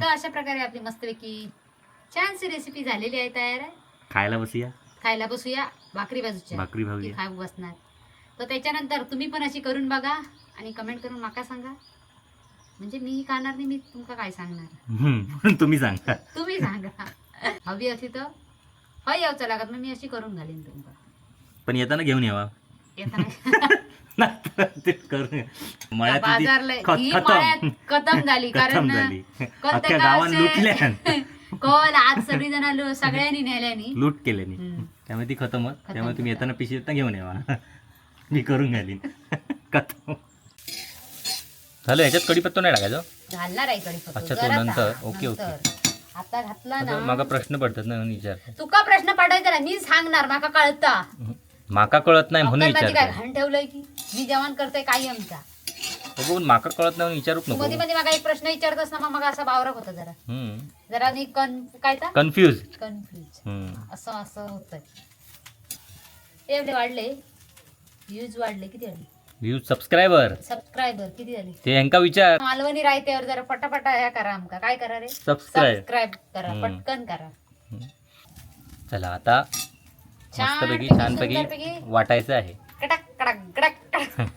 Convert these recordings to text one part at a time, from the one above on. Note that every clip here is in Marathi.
तर अशा प्रकारे आपली मस्तपैकी छानशी रेसिपी झालेली आहे, तयार आहे. खायला बसूया. खायला बसूया. भाकरी बाजूच्या भाकरी भाऊया. खाऊ बसणार. तर त्याच्यानंतर तुम्ही पण अशी करून बघा आणि कमेंट करून माका सांगा. म्हणजे मी खाणार नाही, मी तुमका काय सांगणार. तुम्ही सांगा. तुम्ही सांगा. हवी अशी तर हय यावचं लागत मग मी अशी करून घालीन तुमका. पण येताना घेऊन यावा. येताना ते करून मळ्यात बाजारला ती ही मळ्यात खतम झाली, कारण खतम झाली. कोणत्या अख्ख्या गावात गावचे- लुटल्या. कोल आज सगळी जण सगळ्यांनी नेल्यानी लूट केल्यानी. त्यामुळे ती खतम होत. त्यामुळे तुम्ही येताना पिशवी येताना घेऊन यावा. मी करून घालीन. खतम झालं. याच्यात कढीपत्ता नाही टाकायचं. घालणार आहे कढीपत्ता. अच्छा, तो जरा नंतर. टाक, ओके, ओके. नंतर. आता घातला ना. मागा प्रश्न पडतात ना म्हणून विचार. तुका प्रश्न पडायचा ना, मी सांगणार माका कळता. माका कळत नाही म्हणून अक्कल माझी काय विचार. घाण ठेवलंय की मी जेवण करतोय काही आमचा. बघून माका कळत नाही म्हणून विचारूच नको. मध्ये मध्ये मागा एक प्रश्न विचारतस ना, मग असा बावरक होता जरा जरा मी काय कन्फ्यूज. कन्फ्युज असं असं होतंय. एवढे वाढले व्ह्यूज, वाढले किती वाढले व्ह्यूज, सबस्क्रायबर किती झाले ते ह्यांका विचार. मालवणी रायत्यावर जरा पटापटा ह्या करा. आमका काय करा रे, सबस्क्राईब. सबस्क्राईब करा, पटकन करा. चला आता मस्तपैकी छानपैकी सुंदरपैकी वाटायचं आहे कडक कडक कडक कडक.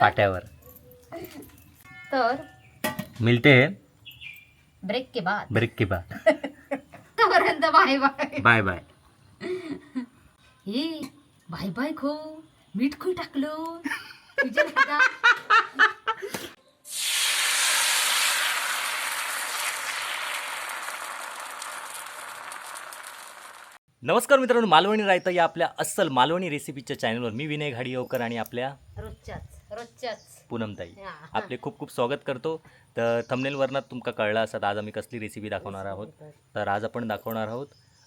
पाट्यावर. तर मिलते हैं ब्रेक के बाद. ब्रेक के बाद. तोपर्यंत बाय बाय. Bye bye. हे बाय बाय खो मीठ खो टाकलो तुझ्या हातात. नमस्कार मित्रांनो, मालवणी रायता या आपल्या अस्सल मालवणी रेसिपीच्या चॅनलवर मी विनय घाडियोकर आणि आपल्या रोजच्याच पूनमताई हा. आपले खूप खूप स्वागत करतो. तर थंबनेलवरनं तुमका कळलं असत आज आम्ही कसली रेसिपी दाखवणार आहोत. तर आज आपण दाखवणार आहोत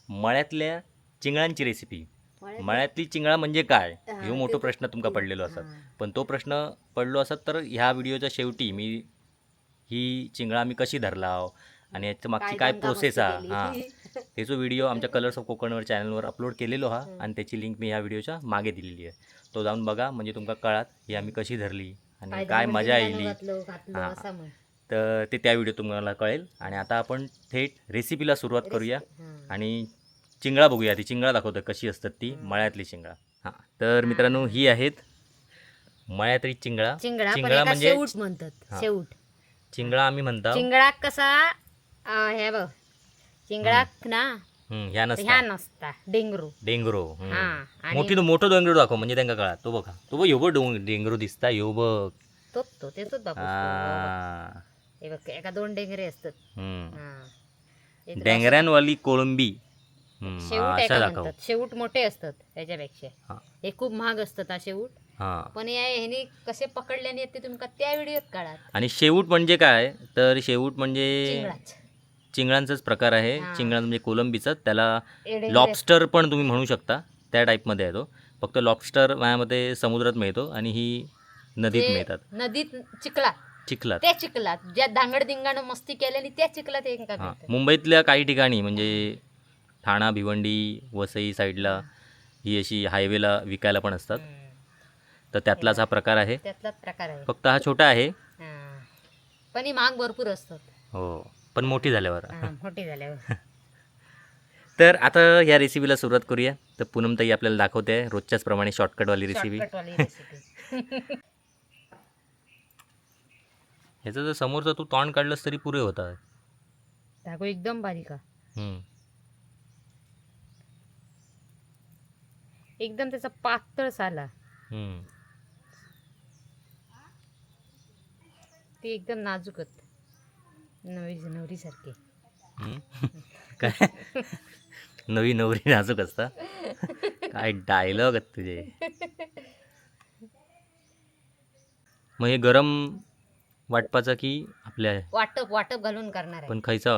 मळ्यातल्या चिंगळांची रेसिपी. मळ्यातली चिंगळा म्हणजे काय, हे मोठा प्रश्न तुमका पडलेलो असत. पण तो प्रश्न पडलो असत तर ह्या व्हिडिओच्या शेवटी मी ही चिंगळा आम्ही कशी धरलाव आणि याच्या मागची काय प्रोसेस आहे त्याचा व्हिडिओ आमच्या कलर्स ऑफ कोकणवर चॅनलवर अपलोड केलेलो हा आणि त्याची लिंक मी ह्या व्हिडिओच्या मागे दिलेली आहे. तो जाऊन बघा, म्हणजे तुमका कळात ही आम्ही कशी धरली आणि काय मजा येईल. तर ते त्या व्हिडिओ तुम्हाला कळेल. आणि आता आपण थेट रेसिपीला सुरुवात करूया आणि चिंगळा बघूया. ती चिंगळा दाखवतं कशी असतात ती मळ्यातली चिंगळा. हां, तर मित्रांनो ही आहेत मळ्यातली चिंगळा. चिंगळा म्हणजे शेवट म्हणतात. शेवट चिंगळा आम्ही म्हणतो. चिंगळा कसा हे बघ, चिंगळा ना ह्या ह्या नसता डेंगरू. डेंगरो. आणि मोठो डेंगरो दाखव म्हणजे त्यांना कळा. तो बघा, तो बघ, यो बघ डेंगरो दिसता, यो बघ. तो तेच दाखव. हे बघ, एका दोन डेंगरे असतात. डेंगऱ्यांवाली कोळंबी. शेवट एका म्हणतात. शेवट मोठे असतात त्याच्यापेक्षा. हा. हे खूप महाग असतात हा शेवट. पण ह्याने कसे पकडल्याने येते तुम्ही त्या व्हिडिओत काढात. आणि शेवट म्हणजे काय, तर शेवट म्हणजे चिंगळांचाच प्रकार आहे. चिंगळा म्हणजे कोलंबीचा, त्याला लॉबस्टर पण तुम्ही म्हणू शकता, त्या टाईपमध्ये आहे तो. फक्त लॉबस्टर माझ्यामध्ये समुद्रात मिळतो आणि ही नदीत मिळतात. नदीत चिखलात त्या चिखलात ज्या धांगडधिंगानं मस्ती केलेली त्या चिखलात. मुंबईतल्या काही ठिकाणी म्हणजे ठाणा, भिवंडी, वसई साईडला ही अशी हायवेला विकायला पण असतात. तर त्यातलाच हा प्रकार आहे. फक्त हा छोटा आहे, पण ही महाग भरपूर असतात. हो, पण मोठी झाल्यावर. मोठी तर आता या रेसिपीला सुरुवात करूया. तर पूनमताई आपल्याला दाखवते रोजच्याच प्रमाणे शॉर्टकटवाली रेसिपी. ह्याचं जर समोरचं तू तोंड काढलंस तरी पुरे होता. टाकू एकदम बारीक, एकदम त्याचा पातळ साला. ते एकदम नाजूकच नवरी सारखे. काय नवी नवरी नाजूक असता, काय डायलॉग आहेत तुझे. मग हे गरम वाटपाचा की आपल्या वाटप घालून करणार आहे. पण खायचा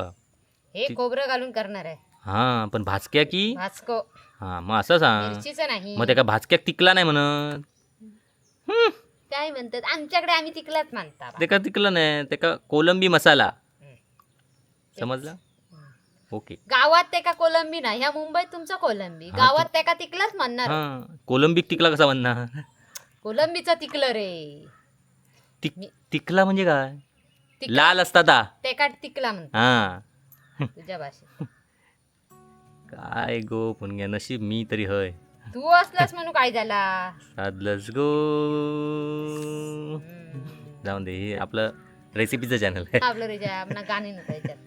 हे खोबरं घालून करणार आहे. हा, पण भाजक्या की भाजको. हा, मग असं सांग. मिरचीचं नाही. मग त्या भाजक्याक तिकला नाही म्हणत. काय म्हणतात आमच्याकडे, आम्ही तिकलाच म्हणतात. ते का तिकलं नाही, ते का कोलंबी मसाला. समजलं? ओके. गावात ते का कोलंबी नाही, ह्या मुंबईत तुमचा कोलंबी. गावात ते का तिकलाच म्हणणार. कोलंबी तिकला कसा म्हणणार. कोलंबीचा तिकलं रे. तिकला म्हणजे काय. लाल असतात हा. ते काट तिकला म्हणतो हा तुझ्या भाषेत. काय गो पुणग्या नशीब मी तरी हय तू असलास म्हणून काय झाला. साधलंच गो. जाऊन दे हे आपलं रेसिपीचं चॅनल आहे. आपलं रेजा आपला गाणी नव्हतं याच्यात.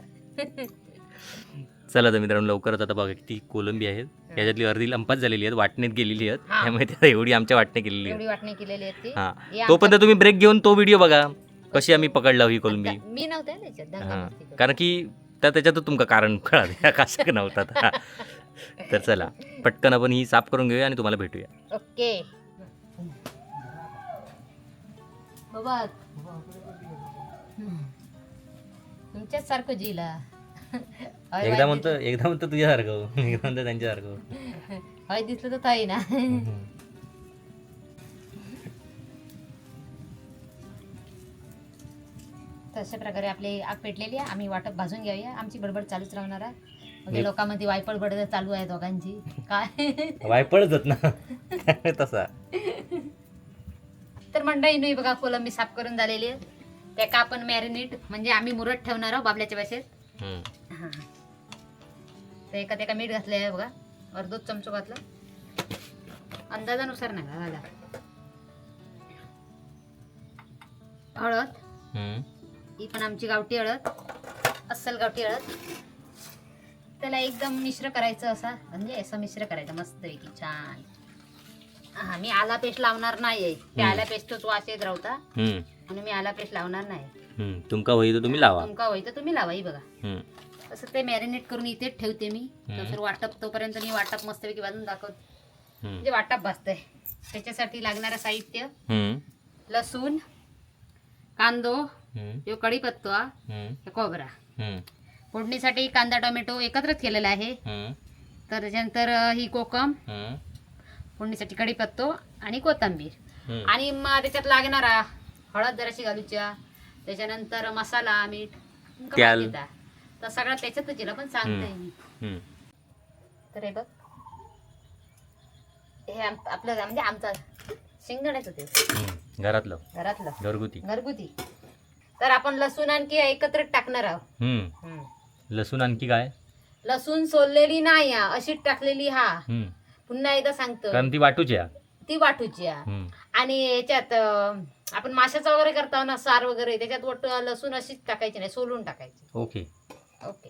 चला तर मित्रांनो लवकरच आता बघा किती कोलंबी आहेत. याच्यातली अर्धी लंपात झालेली आहेत, वाटणीत गेलेली आहेत. हा. त्यामुळे त्या एवढी आमच्या वाटणे केलेली एवढी आहेत. वाटणी केलेली आहे ती. हा हे तोपर्यंत तुम्ही ब्रेक घेऊन तो व्हिडिओ बघा कशी आम्ही पकडला ही कोलंबी. मी नव्हते ना त्याच्यात दंगा हा मस्ती करून. कारण की त्याच्यातच तुमका कारण कळालं कशा नव्हता. तर चला पटकन आपण ही साफ करून घेऊया आणि तुम्हाला भेटूया. ओके बाबा तुमच्याच सारखं जिला. एकदा म्हणतो तुझ्यासारखं एकदा म्हणतो त्यांच्यासारखं. हय दिसलं तर थाई ना. तशा प्रकारे आपली आग पेटलेली आहे. आम्ही वाटप भाजून घेऊया. आमची बडबड चालूच राहणार आहे. म्हणजे लोकांमध्ये वायपड बडबड चालू आहे दोघांची. काय वायपळच ना तसा. तर मंडळी नाही बघा कोलंबी साफ करून झालेली आहे. त्याका आपण मॅरिनेट म्हणजे आम्ही मुरत ठेवणार आहोत बाबल्याच्या भाषेत. हा तर एका मीठ घातलं आहे बघा. अर्धोच चमचो घातलं. अंदाजानुसार नाही घाला. हळद ही पण आमची गावठी हळद. अस्सल गावठी हळद. त्याला एकदम मिश्र करायचं असा म्हणजे असं मिश्र करायचं मस्तपैकी छान. हा मी आला पेस्ट लावणार नाही. ते आला पेस्टच वास येत राहता म्हणून मी आला पेस्ट लावणार नाही. तुमका होई तर तुम्ही लावा. तुमका होई तर तुम्ही लावा. ही बघा तसं ते मॅरिनेट करून इथेच ठेवते मी. तसं वाटप तोपर्यंत मी वाटप मस्तपैकी भाजून दाखवते. म्हणजे वाटप भाजतंय. त्याच्यासाठी लागणारं साहित्य लसूण, कांदो, यो कढीपत्ता, खोबरा. फोडणीसाठी कांदा टोमॅटो एकत्रच केलेला आहे. तर त्याच्यानंतर ही कोकम, फोडणीसाठी कढीपत्तो आणि कोथिंबीर. आणि मग त्याच्यात लागणारा हळद जराशी घालूच्या. त्याच्यानंतर मसाला मीठ तर सगळं त्याच्यातच येईल पण सांगते मी. तर हे बघ हे आपलं म्हणजे आमचा शेंगदाण्याचं ते घरातलं घरगुती. तर आपण लसूण आणखी एकत्र टाकणार आहोत. लसूण आणखी काय लसूण सोललेली नाही अशीच टाकलेली. हा पुन्हा एकदा सांगतो कारण ती वाटूची आणि याच्यात आपण माशाचा वगैरे करतो ना सार वगैरे त्याच्यात लसूण अशीच टाकायची नाही सोलून टाकायची. ओके ओके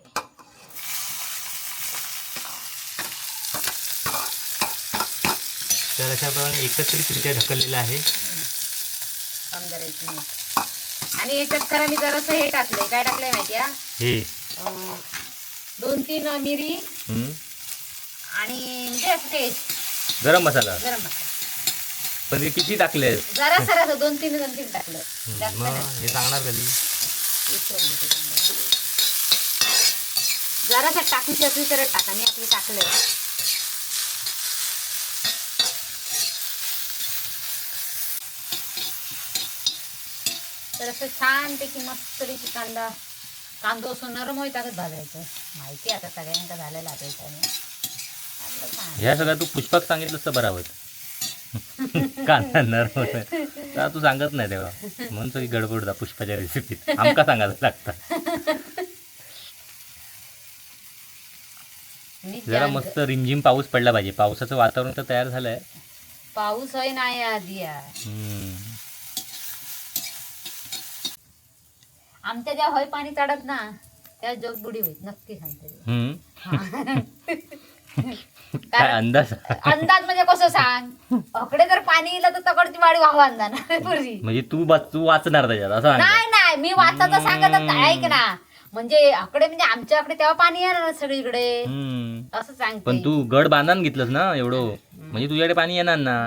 तर अशा प्रमाणे एकत्रितरित्या ढकललेलं आहे. आणि याच्यात खरं मी जरासं हे टाकलंय. काय टाकलंय माहिती आहे? 2-3 मिरी आणि म्हणजे असं ते गरम मसाला. पण ते किती टाकले? जरा 2-3 टाकलं. हे सांगणार कधी? जरासा टाकूची असली तर टाका. मी आपली टाकलंय. तर असं छानपैकी मस्तपैकी कांदो असं नरम होई टाकत भाजायचं. माहिती आता सगळ्यांना झालेलं आहे. ह्या सगळ्या तू पुष्पक सांगितलं तर बरं होत. कांदा नरम होत तू सांगत नाही तेव्हा म्हणून सगळी गडबड पुष्पाच्या रेसिपीत आमका सांगायला लागतात. जरा मस्त रिमझिम पाऊस पडला पाहिजे. पावसाचं वातावरण तर तयार झालंय. पाऊस होय नाही आधी. आमच्या ज्या होय पाणी चढत ना त्या जगबुडी होईल नक्की सांगते. काय अंदाज म्हणजे कसं सांग. अकडे जर पाणी येईल तर तकडची वाडी वाहवा जाणार. म्हणजे तू वाचणार त्याच्यात असं नाही मी वाचायचं सांगत ऐक ना. म्हणजे अकडे म्हणजे आमच्याकडे तेव्हा पाणी येणार सगळीकडे असं सांगते. पण तू गड बांधून घेतलंस ना एवढं म्हणजे तुझ्याकडे पाणी येणार ना.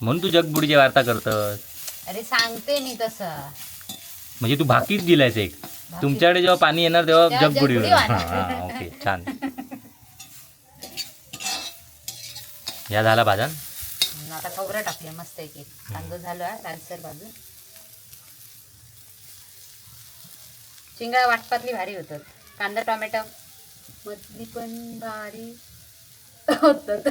म्हणून तू जगबुडीची वार्ता करतस. अरे सांगते मी तसं. म्हणजे तू भाकीच दिलायस एक. तुमच्याकडे जेव्हा पाणी येणार तेव्हा जगबुडी. ओके छान. या झाला भाजन. आता खोबरं टाकले मस्त एक कांदो झाला लालसर भाजून. शिंगा वाटपातली भारी होतात. कांदा टोमॅटो मधली पण भारी होतात.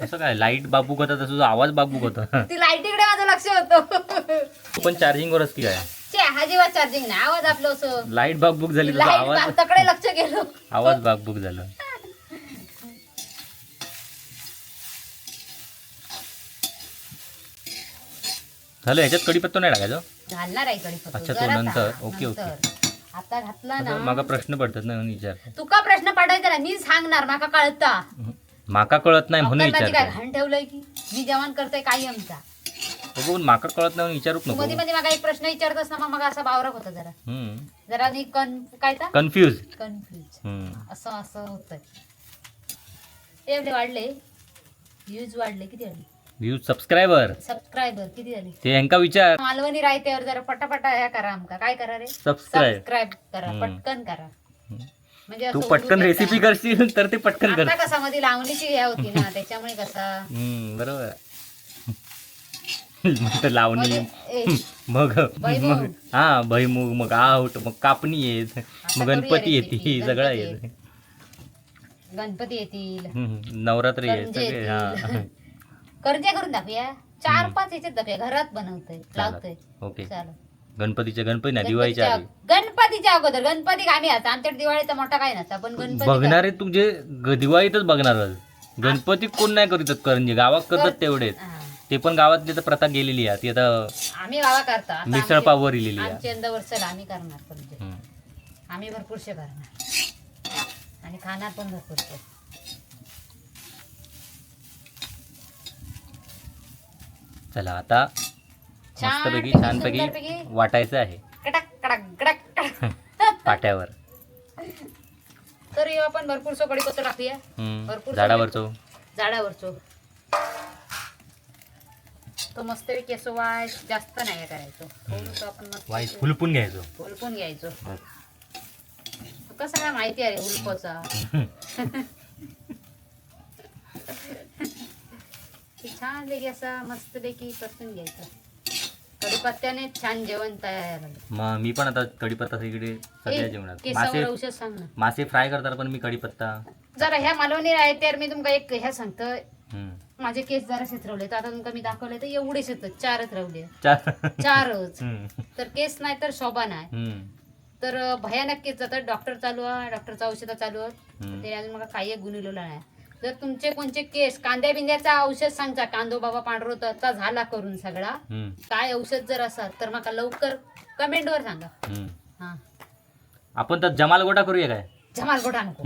असं काय लाईट बाबूक होता तसं आवाज बाबूक होता. ती लाईटीकडे माझं लक्ष होतं. तू पण चार्जिंग वरच की काय नाही अजिबात चार्जिंग नाही. आवाज आपलं असं लाईट बागबुक झाली तुझा लाईट आवाज तकडे लक्ष गेलो. आवाज बागबुक झालं. झालं ह्याच्यात कढीपत्ता नाही टाकायचं. घालणार आहे कढीपत्ता. अच्छा, तो जरा नंतर. टाक, ओके, ओके. नंतर. आता घातला ना माका प्रश्न पडतात ना म्हणून विचार. तुका प्रश्न पडायचा ना मी सांगणार माका कळता. माका कळत नाही म्हणून अक्कल माझी काय विचार. घाण ठेवलंय की मी जेवण करतोय कायमचा. बघून माका कळत नाही म्हणून विचारूच तू नको. मध्ये मध्ये मागा एक प्रश्न विचारतस ना मग असा बावरक होता जरा जरा मी काय ता कन्फ्यूज. कन्फ्यूज असं असं होतंय. ते एवढे वाढले व्ह्यूज वाढले. किती वाढले व्ह्यूज सबस्क्रायबर किती झाले ते ह्यांका विचार. मालवणी रायतेवर जरा पटापटा ह्या करा आमका. काय करा रे सबस्क्राईब करा पटकन करा. म्हणजे तू असं पटकन उडून रेसिपी येता. करशील तर ते पटकन कर. आता कसा मध्ये लावणीची ह्या होती ना त्याच्यामुळे कसा बरोबर. मग तर लावणी मध्ये- ए, मग भुईमूग. मग हा भुईमूग मग आऊट मग कापणी येत मग करूया गणपती recipe. येते सगळं गणपती येत. गणपती येतील नवरात्र येत करंजे सगळे. हा येतील. करंजे करून दाखवूया. 4-5 ह्याच्यात दाखवूया. घरात बनवतोय लावतोय. ओके. चालेल. गणपती ना दिवाळीच्या आधी गणपतीच्या अगोदर गणपती आम्ही आता आमच्याकडे दिवाळीचा मोठा काय नसता पण गणपती बघणारे तुझे दिवाळीतच बघणार. गणपती कोण नाही करीत करंजे गावात करतात तेवढेच. हा. ते पण गावातली तर प्रथा गेलेली आहे ती आता आम्ही गावा करता आता मिसळ पाववर इलेली आहे. आमची यंदा वर्षाला आम्ही करणार करंजे. आम्ही भरपूरशे करणार आणि खाणार पण भरपूरशे. चला आता मस्तपैकी छानपैकी वाटायचं आहे कडक कडक कडक कडक. पाट्यावर. तर हे आपण भरपूरसो कढीपत्ता टाकूया. भरपूर झाडावरचो झाडावरचो तो मस्तपैकी असं वाय जास्त नाही करायचो. थोडंसं आपण मस्त वाईस फुलपून घ्यायचो. उलपून घ्यायचो. कसं काय माहिती आहे उलपोचा. छान पैकी असा मस्तपैकी परतून घ्यायचं. कढीपत्त्याने छान जेवण तयार झालं. मग मी पण आता कढीपत्ता सगळीकडे सगळ्या जेवणात केसावर औषध सांग ना. मासे फ्राय करताना पण मी कढीपत्ता. जरा ह्या मालवणी आहे तर मी तुमका एक ह्या सांगतोय. हम्म. माझे केस जरा रवले तर आता तुमका मी दाखवले तर एवढेच येतात. 4च रवले. चार. 4च. हम्म. तर केस नाही तर शोभा नाही. हम्म. तर भयानक केस जातात. डॉक्टर चालू आहे. डॉक्टरचं औषध चालू आहे. हम्म. ते अजून मला काही गुणवलेलं नाही. जर तुमचे कोणचे केस कांद्या बिंद्याचा औषध सांगता कांदो बाबा पांढरवता झाला करून सगळा हम्म. काय औषध जर असाल तर मला लवकर कमेंटवर सांगा. हम्म. हा आपण तर जमाल गोटा करूया काय. जमाल गोटा नको.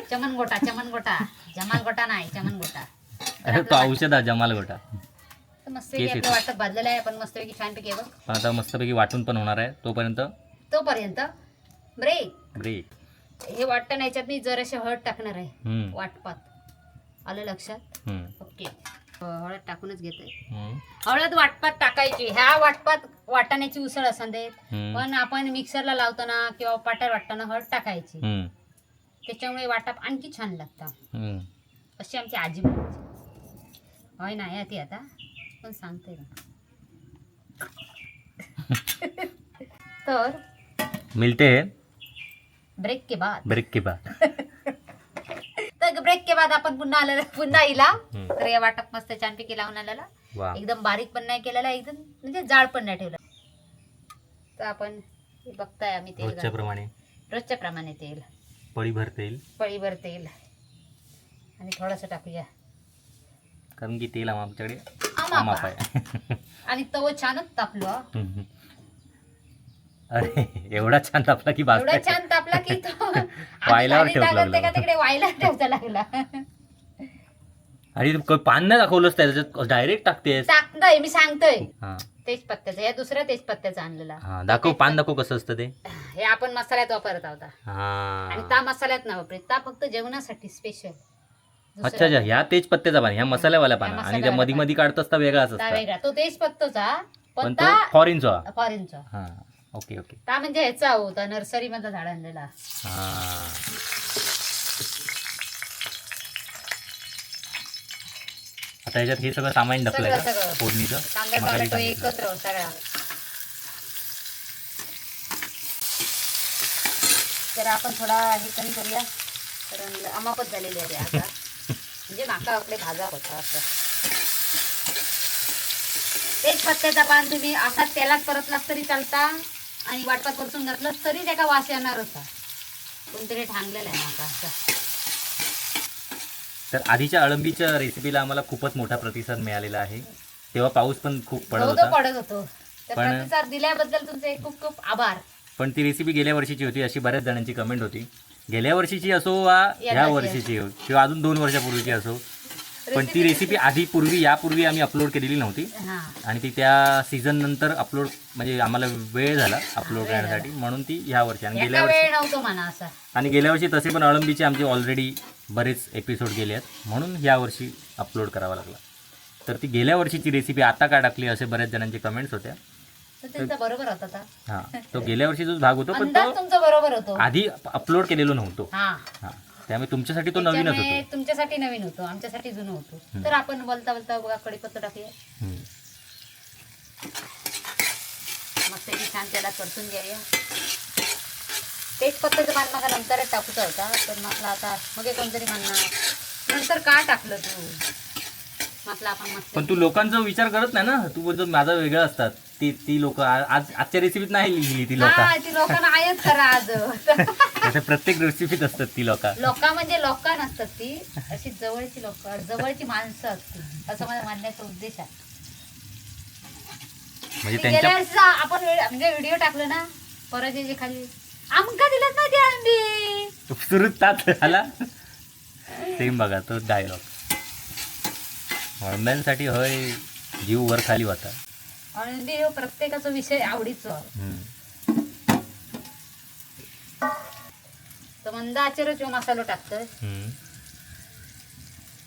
चमन गोटा जमाल गोटा नाही चमन गोटा. अरे तो औषध आहे जमाल गोटा. तर मस्तपैकी आपलं वाटत भाजलेलं आहे. पण मस्तपैकी छानपैकी आहे बघ. पण आता मस्तपैकी वाटून पण होणार आहे तोपर्यंत ब्रेक. ब्रेक. हे वाटण याच्यात मी जराशी हळद टाकणार आहे. हम्म. वाटपात आलं लक्षात. हम्म. ओके. हळद टाकूनच घेतोय. हम्म. हळद वाटपात टाकायची. ह्या वाटपात वाटाण्याची उसळ असं देत. हम्म. पण आपण मिक्सरला लावताना किंवा पाट्यावर वाटताना हळद टाकायची. हम्म. त्याच्यामुळे वाटप आणखी छान लागतं. हम्म. अशी आमची आजी म्हणायची. होय नाही ती आता पण सांगते ना. तर मिलते हैं ब्रेक के बाद. तर ब्रेक के बाद आपण पुन्हा इला. तर या वाटप मस्त छानपैकी लावून आलेला. वा. एकदम बारीक पण नाही केलेला एकदम म्हणजे जाड पण नाही ठेवला. तर आपण हे बघताय आम्ही तेल रोजच्या प्रमाणे रोजच्या प्रमाणे तेल पळीभर तेल. पळीभर तेल आणि थोडंसं टाकूया कारण की तेल आमच्याकडे आमापा. माप आहे. आणि तव छानच तापलो. हम्म. अरे एवढा छान तापला की बास. एवढा छान तापला की तो वायलावर आम्ही ठेवत टाकत ते का लागलो. तिकडे वायला ठेवता लागला. आणि पान नाही दाखवलंच त्याच्यात डायरेक्ट टाकतेस. टाकतोय मी सांगतोय. हा तेजपत्त्याचं या दुसऱ्या तेजपत्त्याचा आणलेला. हा दाखव पान दाखव कसं असतं ते. हे आपण मसाल्यात वापरत आहोत. आणि हा त्या मसाल्यात ना वापरत त्या फक्त जेवणासाठी स्पेशल. अच्छा अच्छा ह्या तेजपत्त्याचा पान ह्या मसाल्यावाल्या पाना ह्या आणि त्या मसाल्यावाल्या मध्ये मध्ये काढत असता वेगळाच त्या असता. वेगळा तो तेजपत्ताचा पण पण तो त्या फॉरेनचा. फॉरेनचा. हा ओके ओके. त्या म्हणजे ह्याचा होता नर्सरी मधला झाड आणलेला. हा आता ह्याच्यात हे सगळं सामान टाकलंय का सगळं. फोडणीचं. कांदा मसाले टोमॅटो टाकायचे. एकत्र सगळा. तर आपण थोडा हे कमी करूया कारण अमापत झालेली आहे आता. म्हणजे माका आपले भाजा होता असं. तेच पत्त्याचा पान तुम्ही असा तेलात परतलास तरी चालता आणि वाटपात परतून घातलं तरी त्याचा वास येणार होता. कोणतरी ठांगलेलं आहे आता असं. तर आधीच्या अळंबीच्या रेसिपीला आम्हाला खूपच मोठा प्रतिसाद मिळालेला आहे. तेव्हा पाऊस पण खूप पडत तो होता. पडत होतो. तर पण- प्रतिसाद दिल्याबद्दल तुमचे खूप खूप आभार. पण ती रेसिपी गेल्या वर्षीची होती अशी बऱ्याच जणांची कमेंट होती. गेल्या वर्षीची असो वा ह्या वर्षीची हो किंवा अजून 2 वर्षापूर्वीची असो, पण ती रेसिपी यापूर्वी आम्ही अपलोड केलेली नव्हती. हा आणि ती त्या सीझन नंतर अपलोड म्हणजे आम्हाला वेळ झाला अपलोड वेळ करण्यासाठी, म्हणून ती ह्या वर्षी. आणि एका वेळ नव्हतो म्हणा असा. गेल्या वर्षी तसे पण अळंबीचे आमचे ऑलरेडी बरेच एपिसोड गेले आहेत, म्हणून ह्या वर्षी अपलोड करावा लागला. तर ती गेल्या वर्षीची रेसिपी आता का टाकली असे बऱ्याच जणांचे कमेंट्स होत्या. तर त्यांचा बरोबर होता आता. हां, तो गेल्या वर्षीचाच भाग होतो, पण अंदाज तो तुमचा बरोबर होतो. आधी अपलोड केलेलो नव्हतो. हा हां, त्यामुळे तुमच्यासाठी तो नवीनच त्याच्यामुळे होतो. तुमच्यासाठी नवीन होतो, आमच्यासाठी जुनं होतो. तर आपण बोलता बोलता बघा कढीपत्ता टाकूया. हम्म. मस्त छान त्याला परतून घ्यायला. तेजपत्त्याचं पान मला नंतरच टाकूचा होता, पण म्हटलं आता मग कोणतरी म्हणणार नंतर का टाकलं तू, म्हटलं आपण मस्त. पण तू लोकांचा विचार करत नाही ना. तू बोलतो माझा वेगळं असतात. ती लोक आजच्या रेसिपीत नाही लिहिली ती लोक. हा, ती लोकांना आयत करा आज. त्याच्या प्रत्येक रेसिपीत असतात ती लोक. लोका म्हणजे लोका नसतात, ती अशी जवळची लोक, जवळची माणसं असतील, असं माझा म्हणण्याचा उद्देश आहे. म्हणजे ती त्यांच्या गेल्या वेळेस आपण म्हणजे व्हिडिओ टाकलं ना परत खाली आमका दिलत ना ती आंबी सुरू तात झाला. सेम बघा तो डायलॉग. अळंब्यांसाठी होय जीव वर खाली होता. आंबी हो प्रत्येकाचा विषय आवडीचा. तर मंद आचेरच मसाला टाकतोय.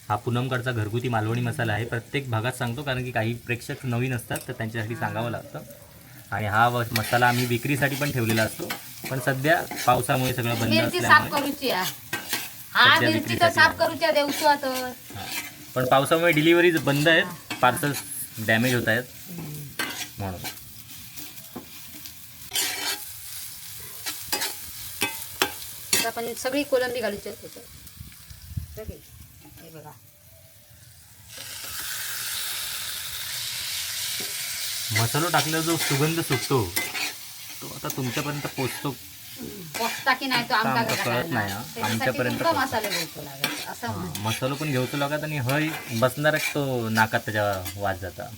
हा पूनमकडचा घरगुती मालवणी मसाला आहे. प्रत्येक भागात सांगतो कारण की काही प्रेक्षक नवीन असतात तर त्यांच्यासाठी सांगावं लागतं. आणि हा मसाला आम्ही विक्रीसाठी पण ठेवलेला असतो, पण सध्या पावसामुळे सगळं बंद मिरची साफ असल्यामुळे. करूची हा सध्या मिरची तर विक्रीसाठी साफ आहे. करूच्या देवचो आता. पण पावसामुळे डिलिव्हरीज बंद आहेत, पार्सल्स डॅमेज होत आहेत म्हणून. आता आपण सगळी कोलंबी घालूची आहे त्याच्यात. सगळी. हे बघा मसाला टाकल्यावर जो सुगंध सुटतो तो आता तुमच्यापर्यंत पोचतो. पोचता की नाही तो आमका आमका घरा कळत नाही, हा. त्याच्यासाठी आमच्यापर्यंत तुमका पोचतो. मसाले घ्यायचो लागेल असं म्हण. मसाला पण घेऊचो लागत आणि हय बसणारच तो नाकात त्याच्या वाज जाता.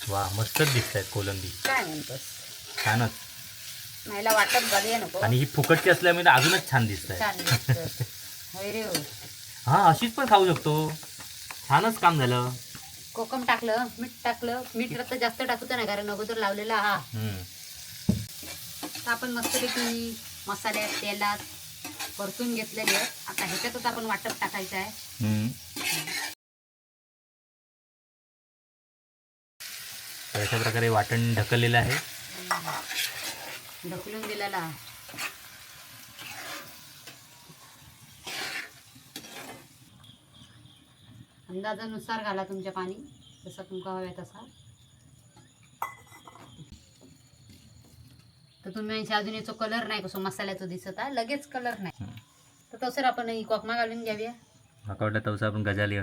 वा, मस्तच दिसत आहेत कोलंबी. काय म्हणतोस छानच. नाहीला वाटत घालूया नको. आणि ही फुकटची असल्यामुळे अजूनच छान दिसत आहे. छान दिसतं. होय रे हो. हा, अशीच पण खाऊ शकतो. छानच काम झालं. कोकम टाकलं, मीठ टाकलं. मीठ तर जास्त टाकूचं नाही कारण अगोदर लावलेला हा. तर आपण मस्तपैकी मसाल्यात तेलात परतून घेतलेले आहेत. आता ह्याच्यातच आपण वाटप टाकायचं आहे. तर अशा प्रकारे वाटण ढकललेलं आहे. ढकलून दिलेला. अंदाजानुसार घाला तुमच्या पाणी जसं तुमका हवं तसा. तर तुम्ही अजून याचा कलर नाही कसं मसाल्याचा दिसत आहे, लगेच कलर नाही. तर तसं आपण ही कोकमा घालून घ्याव्या. वाटलं तवसा आपण गजाली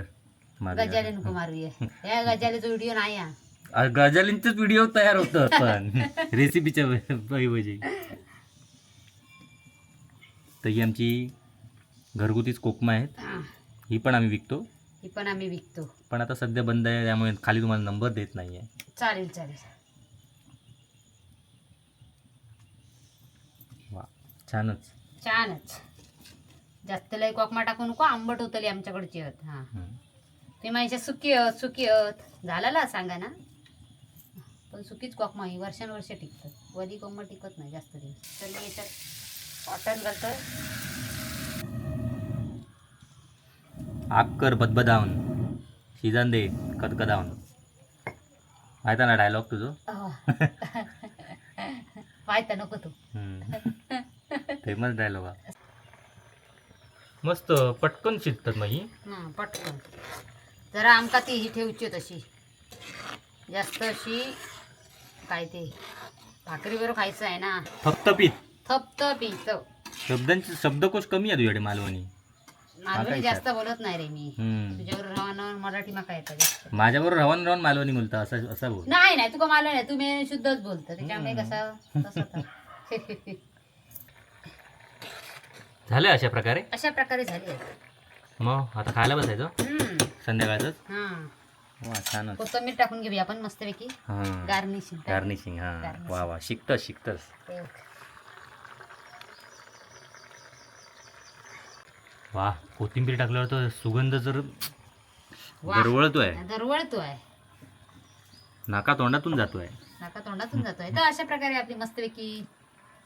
गजाले नको मारूया. या गजालेचा व्हिडिओ नाही हा. गजालींचेच व्हिडिओ तयार होतं पण रेसिपीच्या ऐवजी. तर ही आमची घरगुतीच कोकमा आहेत. ही पण आम्ही विकतो. ही पण आम्ही विकतो. पण आता सध्या बंद आहे त्यामुळे खाली तुम्हाला नंबर देत नाही आहे. चालेल चालेल. वा, छानच. छानच. जास्त लय कोकमा टाकू नको, आंबट होतली आमच्याकडची आहेत. हां ते माझ्या सुकी झाला सांगा ना. पण सुकीच कोकमा ही वर्षानुवर्ष टिकतात. वली कोकमा टिकत नाही जास्त दिवस. तर मी याच्यात कॉटन घालतोय. आग कर बदबदावून शिजन दे कदकदावून. माहिती ना डायलॉग तुझं. माहिती नको तू. फेमस डायलॉग हा. मस्त पटकन शिजतात मग ही. हां पटकन. जरा आमका ती ही ठेवची तशी जास्त अशी काय ते भाकरीवर खायचं आहे ना. थपथपीत. थपथपीत. शब्दकोश कमी आहे तुझ्याकडे मालवणी. मालवणी जास्त बोलत नाही रे मी. हम्म. तुझ्यावर राहून मराठी माका येतं जास्त. माझ्याबरोबर राहून मालवणी बोलता असं बोल. नाही तुका मालवणी आहे, तुम्ही शुद्धच बोलतो त्याच्यामुळे तसं झालं अशा प्रकारे. अशा प्रकारे झाले. मग आता खायला बसायचं संध्याकाळच. हा वा छानच. कोथिंबीर टाकून घेऊया आपण मस्तपैकी. हां गार्निशिंग. हां वा शिकतस. वा कोथिंबीर टाकल्यावर तर सुगंध जर दरवळतोय नाका तोंडातून जातोय. तर अशा प्रकारे आपली मस्तपैकी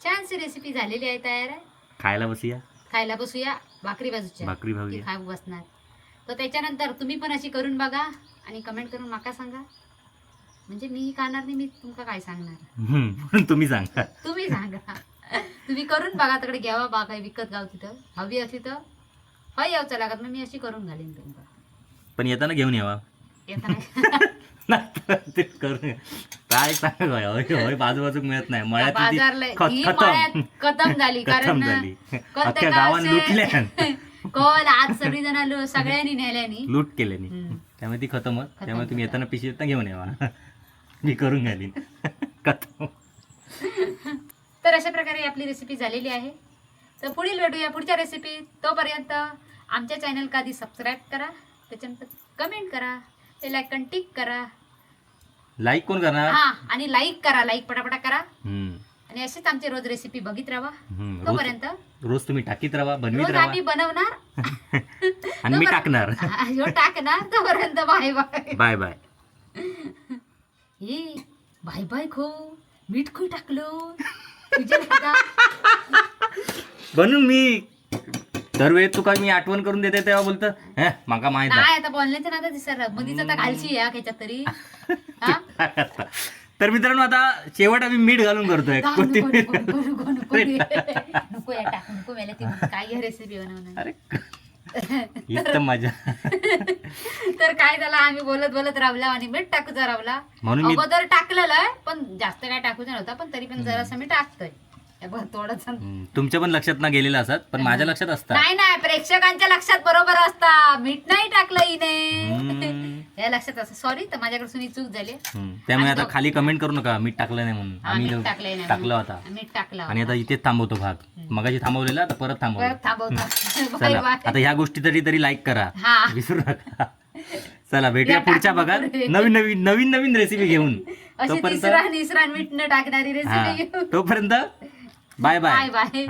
छानशी रेसिपी झालेली आहे तयार आहे. खायला बसूया. भाकरी भाजी खाऊ बसणार. तर त्याच्यानंतर तुम्ही पण अशी करून बघा आणि कमेंट करून माका सांगा. म्हणजे मी खाणार नाही, मी तुमका काय सांगणार. तुम्ही सांगा. तुम्ही करून बघा. तिकडे घ्यावा बा काही विकत गाव तिथं हवी असली तर हय यावचं लागत. मग मी अशी करून घालीन तुमका. पण येताना घेऊन यावा. ते करून काय सांगा बाजूबाजूक मिळत नाही. मळ्यात खतम झाली कारण अख्ख्या गावात लुटल्या. कॉल आज सगळी जण सगळ्यांनी नेल्यानी लूट केल्यानी. त्यामुळे ती खतमच. त्यामुळे तुम्ही येताना पिशवी घेऊन यावा. मी करून घालीन. खतम. तर अशा प्रकारे आपली रेसिपी झालेली आहे. तर पुढील भेटूया पुढच्या रेसिपी. तोपर्यंत आमच्या चॅनल आधी सबस्क्राईब करा, त्याच्यानंतर कमेंट करा, बेल आयकॉन टिक करा. लाईक कोण करणार? हा आणि लाईक करा. लाईक पटापटा करा. आणि अशीच आमची रोज रेसिपी बघित राहा. तोपर्यंत रोज तुम्ही टाकीत राहा, बनवीत रोज राहा. आम्ही बनवणार आणि मी टाकणार. टाकणार. तोपर्यंत बाय बाय. Bye bye. हे बाय बाय खो मीठ खो टाकलो तुझ्या बनून मी दरवेळेस तुका मी आठवण करून देते तेव्हा बोलतं माका माहित नाही. आता बोलण्याचं ना दिसर मधीच आता घालशी या ह्याच्यात तरी. तर मित्रांनो आता शेवट आम्ही मीठ घालून करतोय. नको या टाकू नको मला ती काय रेसिपी बनवणार. एकदम मजा. तर काय झालं आम्ही बोलत रावला आणि मीठ टाकूचा रावला. म्हणून अगोदर टाकलेलं आहे पण जास्त काय टाकूचा नव्हता. पण तरी पण जरासं मी टाकतोय थोडंच. तुमच्या पण लक्षात ना गेलेलं असत पण माझ्या लक्षात असतात. नाही प्रेक्षकांच्या लक्षात बरोबर असता. मीठ नाही टाकलं हिने या लक्षात असं. सॉरी तर माझ्याकडून ही चूक झाली. त्यामुळे आता खाली कमेंट करू नका मीठ टाकलं नाही म्हणून. आम्ही टाकलं होता मीठ टाकलं आणि आता इथेच थांबवतो भाग. मगाशी थांबवलेला आता परत थांबवतो. चला आता ह्या गोष्टी तरी लाईक करा, विसरू नका. चला भेटूया पुढच्या भागात नवीन रेसिपी घेऊन. तोपर्यंत मीठ न टाकणारी रेसिपी घेऊन. तोपर्यंत बाय बाय. बाय.